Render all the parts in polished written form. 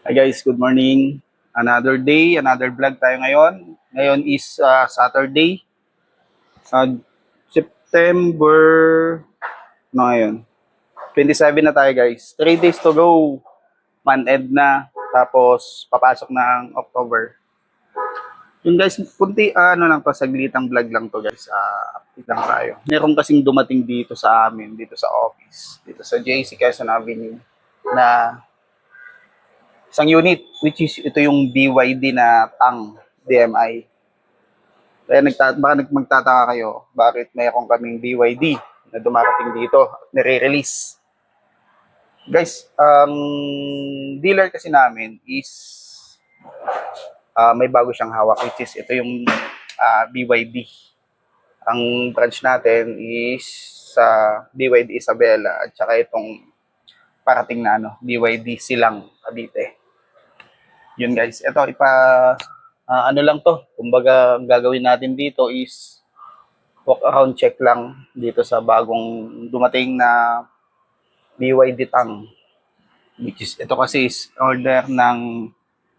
Hi guys, good morning. Another day, another vlog tayo ngayon. Ngayon is Saturday, uh, September, no ngayon, 27 na tayo guys. 3 days to go, month-end na, tapos papasok na ang October. Yun guys, kunti ano lang to, saglitang vlog lang to guys. Update lang tayo. Meron kasing dumating dito sa amin, dito sa office, dito sa JC Quezon Avenue, na isang unit, which is ito yung BYD na Tang DMI. Kaya magtataka kayo, bakit mayroon kaming BYD na dumarating dito at nire-release. Guys, ang dealer kasi namin is may bago siyang hawak, which is ito yung BYD. Ang branch natin is sa BYD Isabela at saka itong parating na BYD Silang Cavite. Yun guys, ito ano lang to. Kumbaga, ang gagawin natin dito is walk around check lang dito sa bagong dumating na BYD Tang. Which is, ito kasi is order ng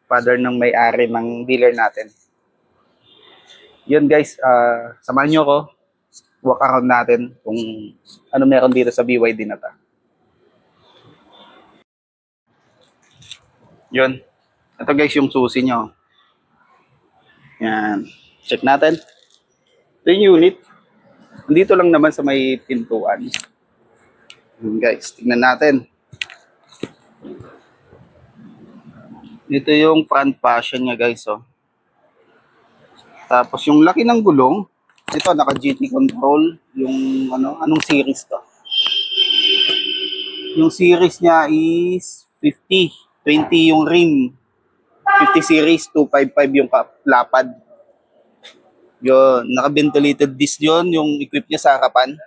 father ng may-ari ng dealer natin. Yun guys, samahan nyo ko. Walk around natin kung ano meron dito sa BYD na ta. Yun. Ito guys yung susi nyo. Yan. Check natin. Ito yung unit. Dito lang naman sa may pintuan. Yan guys, tingnan natin. Dito yung front fashion niya guys. Oh. Tapos yung laki ng gulong. Ito, naka GT control. Yung anong series to? Yung series niya is 50. 20 yung rim. 50 series, 255 yung lapad. Yun, naka-ventilated disc yun, yung equip niya sa harapan.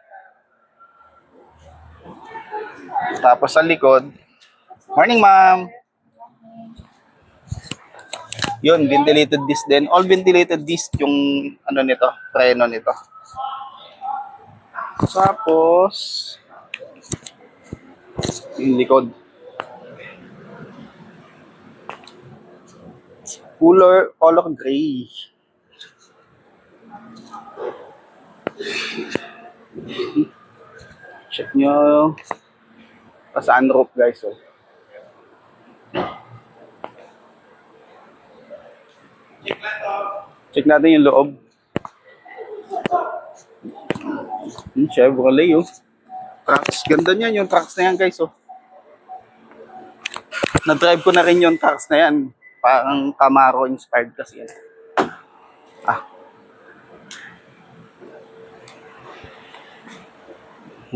Tapos sa likod, morning ma'am! Yun, ventilated disc din. All ventilated disc yung nito, preno nito. Tapos, yung likod. Color gray. Check nyo sa sunroof guys. Oh. Check natin yung loob. Chevrolet oh. Trucks. Ganda niyan yung trucks na yan guys. Oh. Na-drive ko na rin yung trucks na yan. Parang Camaro inspired kasi yan.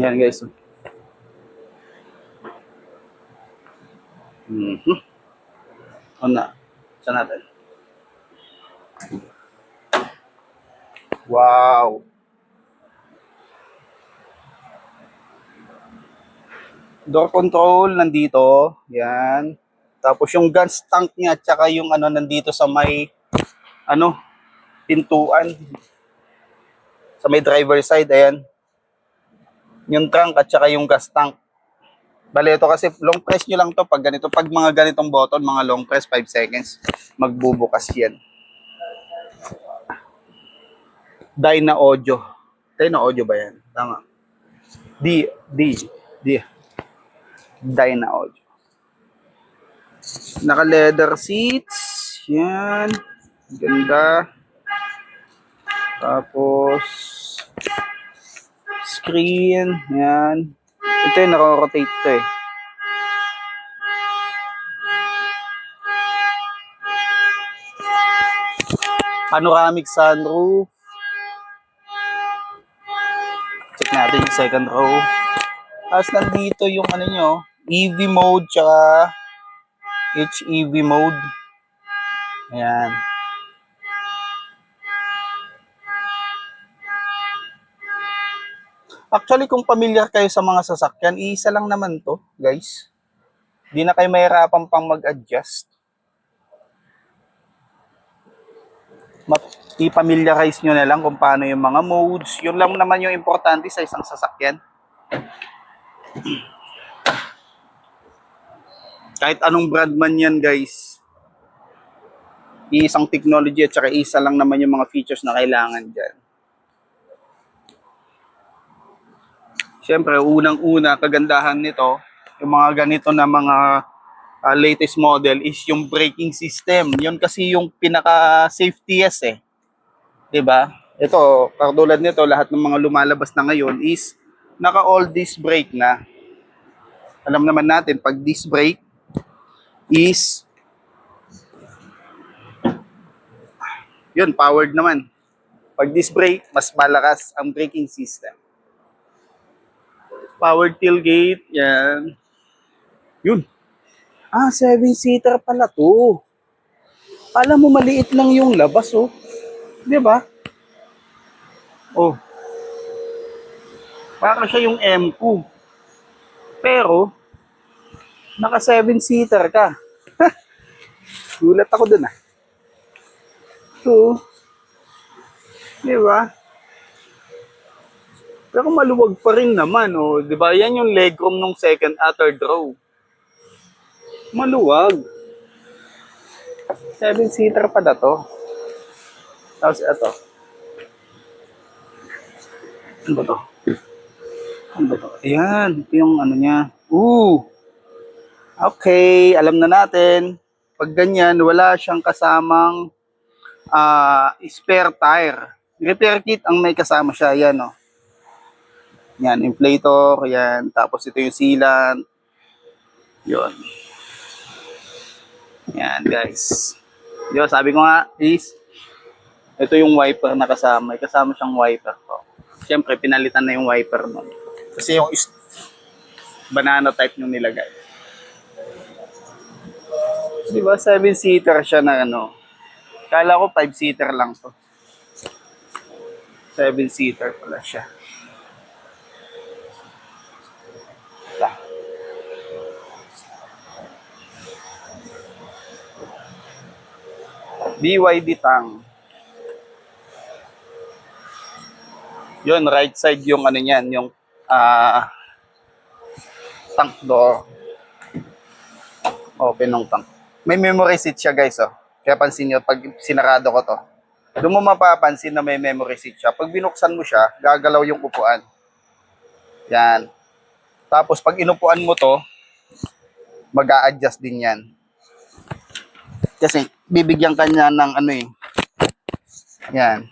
Yan guys. Na. Saan natin? Wow. Door control nandito. Yan. Tapos yung gas tank niya at saka yung nandito sa may pintuan. Sa may driver side, ayan. Yung trunk at saka yung gas tank. Bale, ito kasi long press nyo lang to pag ganito. Pag mga ganitong button, mga long press, 5 seconds, magbubukas yan. Dyna Audio. Dyna Audio ba yan? Tama. Dyna Audio. Naka-leather seats. Yan. Ganda. Tapos, screen. Yan. Ito yung naka-rotate to eh. Panoramic sunroof. Check natin yung second row. Tapos nandito yung nyo, EV mode tsaka HEV mode. Ayan. Actually, kung pamilyar kayo sa mga sasakyan, isa lang naman to, guys. Hindi na kayo mahirapan pang mag-adjust. I-familiarize nyo na lang kung paano yung mga modes. Yun lang naman yung importante sa isang sasakyan. Kahit anong brand man yan, guys. Isang technology at saka isa lang naman yung mga features na kailangan dyan. Siyempre, unang-una, kagandahan nito, yung mga ganito na mga latest model is yung braking system. Yun kasi yung pinaka-safetiest eh. 'Di ba? Ito, katulad nito, lahat ng mga lumalabas na ngayon is naka all disc brake na. Alam naman natin, pag disc brake is, yun, powered naman. Pag disc brake, mas malakas ang braking system. Powered tailgate, yan. Yun. 7-seater pala to. Alam mo, maliit lang yung labas, oh. 'Di ba? Oh, para siya yung M2. Pero, naka 7-seater ka. Gulat ako dun, ah. So, 'di ba? Pero maluwag pa rin naman, oh. 'Di ba? Yan yung legroom ng second at third row. Maluwag. 7-seater pa na to. Tapos ito. Ano ba to? Ano ba to? Ayan. Ito yung ano niya. Okay. Alam na natin. Pag ganyan, wala siyang kasamang spare tire. Repair kit ang may kasama siya. Yan, oh. Yan, inflator. Yan. Tapos ito yung sealant. Yun. Yan, guys. Di ba, sabi ko nga is, ito yung wiper na kasama. May kasama siyang wiper ko. Siyempre, pinalitan na yung wiper nun. Kasi yung banana type yung nilagay. Di ba, 7-seater siya na ano. Kala ko 5-seater lang to. 7-seater pala siya. BYD Tang. Yun, right side yung ano niyan, yung tank door. Open ng tank. May memory seat siya, guys, oh. Kaya pansin nyo, pag sinarado ko to, doon mo mapapansin na may memory seat siya. Pag binuksan mo siya, gagalaw yung upuan. Yan. Tapos pag inupuan mo to, mag-a-adjust din yan. Kasi bibigyan ka niya ng ano eh. Yan.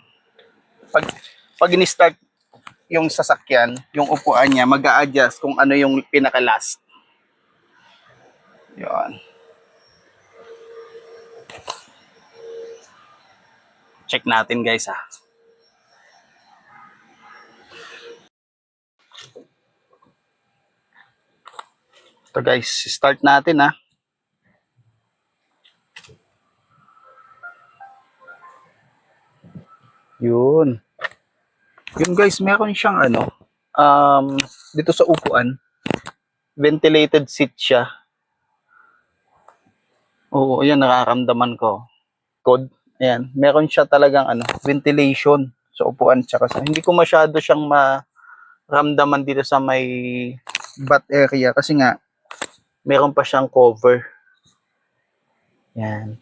Pag in-start yung sasakyan, yung upuan niya, mag-a-adjust kung ano yung pinaka-last. Yan. Check natin, guys, ha. Ito, guys, start natin, ha. Yun. Yun, guys, meron siyang ano, dito sa upuan, ventilated seat siya. Oo, ayan, nakaramdaman ko. Code, ayan, meron siya talagang ano, ventilation sa upuan. Tsaka sa, hindi ko masyado siyang maramdaman dito sa may butt area kasi nga, meron pa siyang cover. Yan.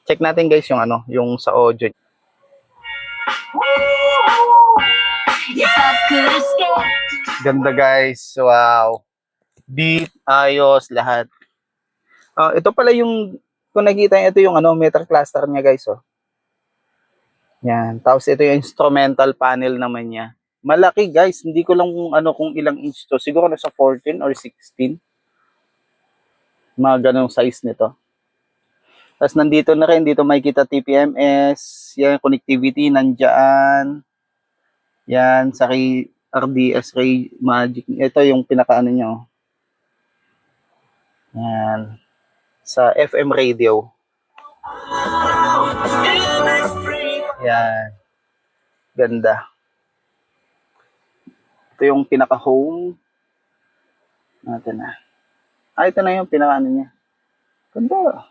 Check natin, guys, yung ano, yung sa audio. Ganda, guys. Wow. Beat, ayos, lahat. Ito pala yung, kung nakita nyo, ito yung ano, meter cluster niya, guys, oh. Yan. Tapos ito yung instrumental panel naman niya. Malaki, guys. Hindi ko lang kung ano, kung ilang inch to. Siguro nasa 14 or 16. Mga ganong size nito. Tapos nandito na rin, dito makikita TPMS, yan, connectivity, nandyan. Yan, sa RDS Ray Magic. Ito yung pinakaano nyo. Yan. Sa FM radio. Yan. Ganda. Ito yung pinaka-home. Natin na. Ito na yung pinakaano niya. Ganda.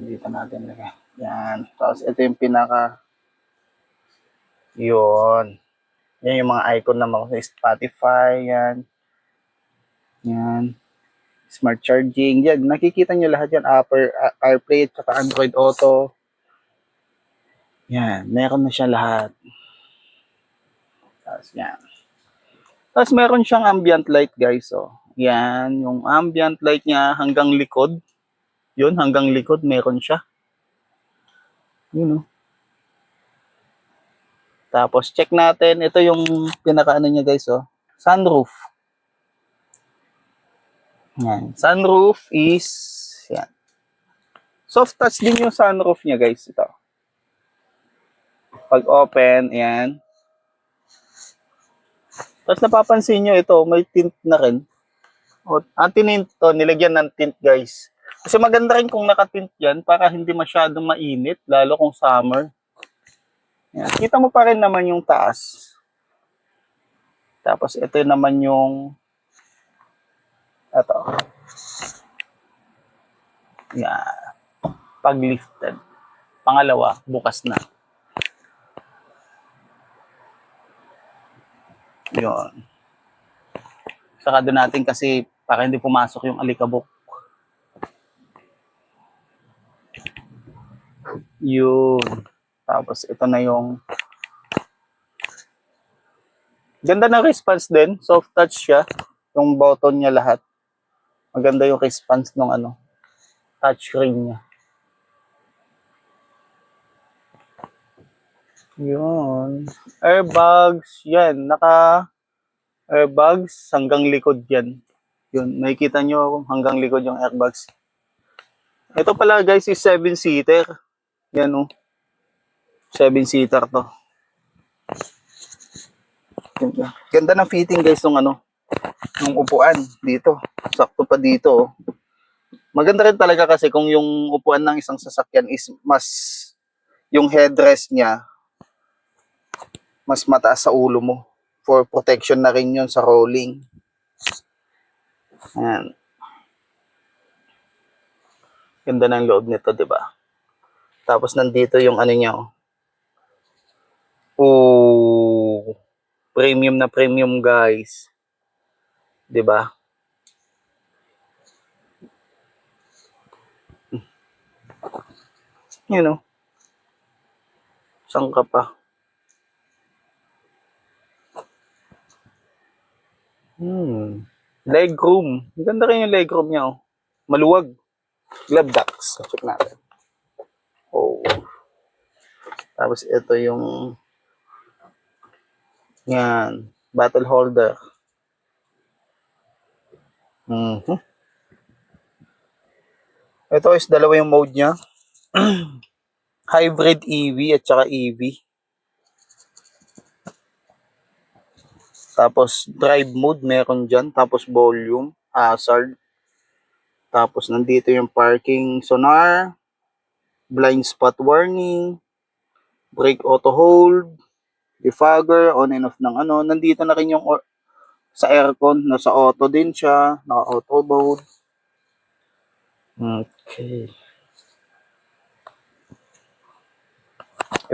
Dito natin lagay. Yan. Tapos ito yung pinaka yun. Yan yung mga icon na mga Spotify. Yan. Yan. Smart charging. Yan, nakikita nyo lahat yan. CarPlay, tsaka Android Auto. Yan, meron na siya lahat. Tapos yan. Tapos meron siyang ambient light guys. Oh. Yan, yung ambient light niya hanggang likod. Yun, hanggang likod meron siya. Yun oh. Tapos check natin, ito yung pinakaano niya guys oh. Sunroof. Yan. Sunroof is yan. Soft touch din yung sunroof niya guys ito. Pag open, yan. Tapos napapansin nyo ito, may tint na rin. O, ang tinint to, nilagyan ng tint guys. Kasi maganda rin kung nakatint yan para hindi masyadong mainit, lalo kung summer. Yan. Kita mo pa rin naman yung taas. Tapos ito naman yung ito. Yan. Pag lifted. Pangalawa, bukas na. Yun. Saka doon natin kasi para hindi pumasok yung alikabok. Yun. Tapos ito na yung ganda ng response din. Soft touch siya. Yung button niya lahat. Maganda yung response ng ano, touchscreen niya. Yun. Airbags. Yan. Airbags hanggang likod yan. Yun. Nakikita nyo hanggang likod yung airbags. Ito pala guys is 7-seater. Yan o. 7-seater to. Ganda ng fitting guys ng ano, ng upuan dito. Sakto pa dito. Oh. Maganda rin talaga kasi kung yung upuan ng isang sasakyan is mas, yung headrest niya, mas mataas sa ulo mo. For protection na rin yun sa rolling. Ayan. Ganda ng loob nito, di ba? Tapos nandito yung ano niya. Oh, premium na premium guys. 'Di ba? You know. Saan ka pa? Legroom. Ganda rin yung legroom niya oh. Maluwag. Glove box. Check natin. Oh. Tapos ito yung yan, bottle holder. Ito is dalawa yung mode niya. Hybrid EV at saka EV. Tapos drive mode meron dyan. Tapos volume, hazard. Tapos nandito yung parking sonar, blind spot warning, brake auto hold, defogger, on and off ng ano. Nandito na rin yung sa aircon, nasa auto din siya, naka-auto mode. Okay.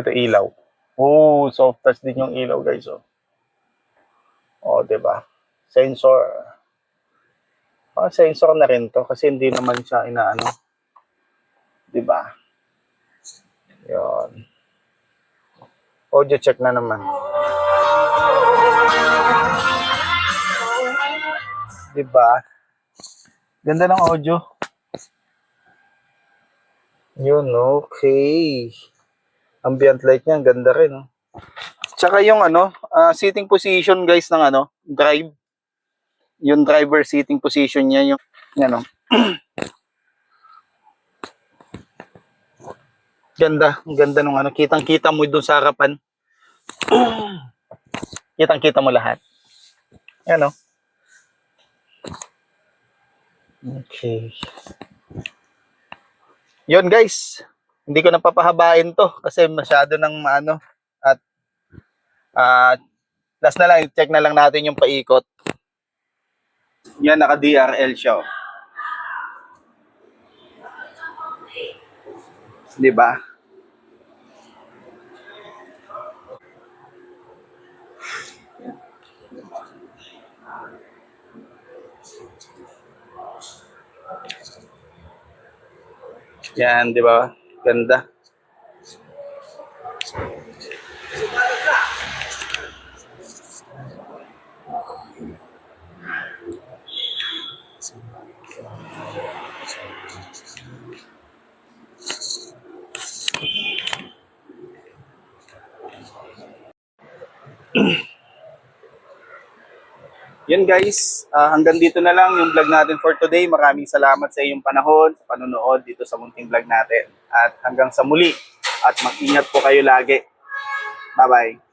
Ito ilaw. Oh, soft touch din yung ilaw, guys. Oh, 'di ba? Sensor. Sensor na rin 'to kasi hindi naman siya inaano. 'Di ba? 'Yon. Audio check na naman. 'Di ba? Ganda ng audio. Yun, okay. Ambient light niya, ganda rin. Oh. Tsaka yung ano, sitting position guys ng ano, drive. Yung driver sitting position niya, yung ano. Ganda, ang ganda nung ano, kitang-kita mo doon sa harapan. Kitang-kita mo lahat. Yan oh. Okay. Yun guys, hindi ko napapahabain to kasi masyado nang maano at last na lang, check na lang natin yung paikot. Yan, naka DRL siya. Di ba? Yan, di ba? Ganda. Yun guys, hanggang dito na lang yung vlog natin for today. Maraming salamat sa iyong panahon, sa panonood dito sa munting vlog natin. At hanggang sa muli, at mag-ingat po kayo lagi. Bye-bye.